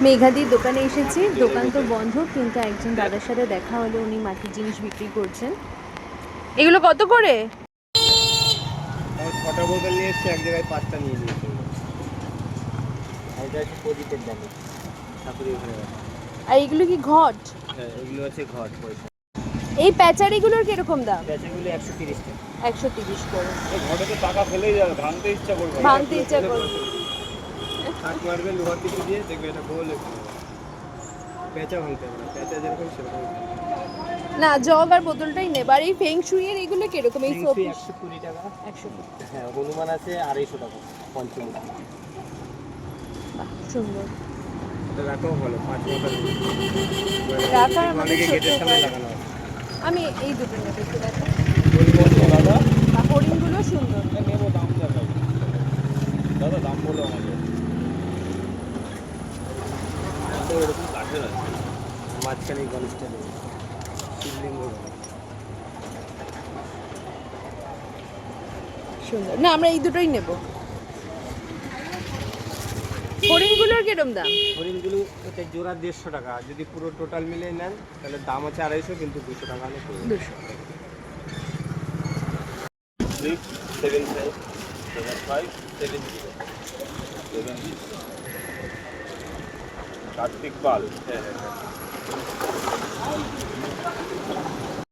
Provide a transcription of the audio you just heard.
মেঘাদির দোকানে এসেছি। দোকান তো বন্ধ, কিন্তু একজন দাদার সাথে দেখা হলো, উনি মাটির জিনিস বিক্রি করছেন। এগুলো কত করে? ছটা বোতল নিয়ে এসছে, এক জায়গায় 5টা নিয়ে নিয়েছে। এটা হচ্ছে প্রদীপের দাম, ঠাকুরের ঘরে। আর এগুলো কি ঘট? হ্যাঁ, এগুলো হচ্ছে ঘট পয়সা। এই প্যাচারিগুলোর কিরকম দাম? বেচাগুলো 130 টাকা। 130 করে। এই ঘটে তো টাকা ফেলেই যাবে, ভাঙতে ইচ্ছা করবে, ভাঙতে ইচ্ছা করবে। কাট মারবে লোহার কিছু দিয়ে, দেখবে এটা গোল পেঁচা ভাঙতে হবে না, পেঁচা যেরকম সেরকম। না, জগ আর বোতলটাই নেব। আর এই ফেং শুইয়ের এগুলো কিরকম? এই ফেংশুই শোপিস 120 টাকা। 120। হ্যাঁ, হনুমান আছে 250 টাকা পঞ্চমুখী। বাহ, সুন্দর। এটা রাখাও ভালো, 5 মাথা রাখার আমাদের অনেকে গেটের ছোট সামনে হয়। লাগানো হয়। আমি এই দুটো নেব, একটু দেখো। দাদা হরিণগুলো সুন্দর। নেবো, দাম দেখাবো দাদা, দাম বলো আমাকে। তো এরকম কাঠের আছে, মাঝখানে গণেশটা নেই, শিবলিঙ্গ। সুন্দর। না, আমরা এই দুটোই নেব। হরিণগুলোর কিরম দাম? হরিণগুলো এটা জোড়া 150 টাকা, যদি পুরো টোটাল মিলে নেন তাহলে দাম আছে 250, কিন্তু 200 টাকা হলে পড়বে। 200। 3757570 কার্তিক পাল। হ্যাঁ হ্যাঁ হ্যাঁ।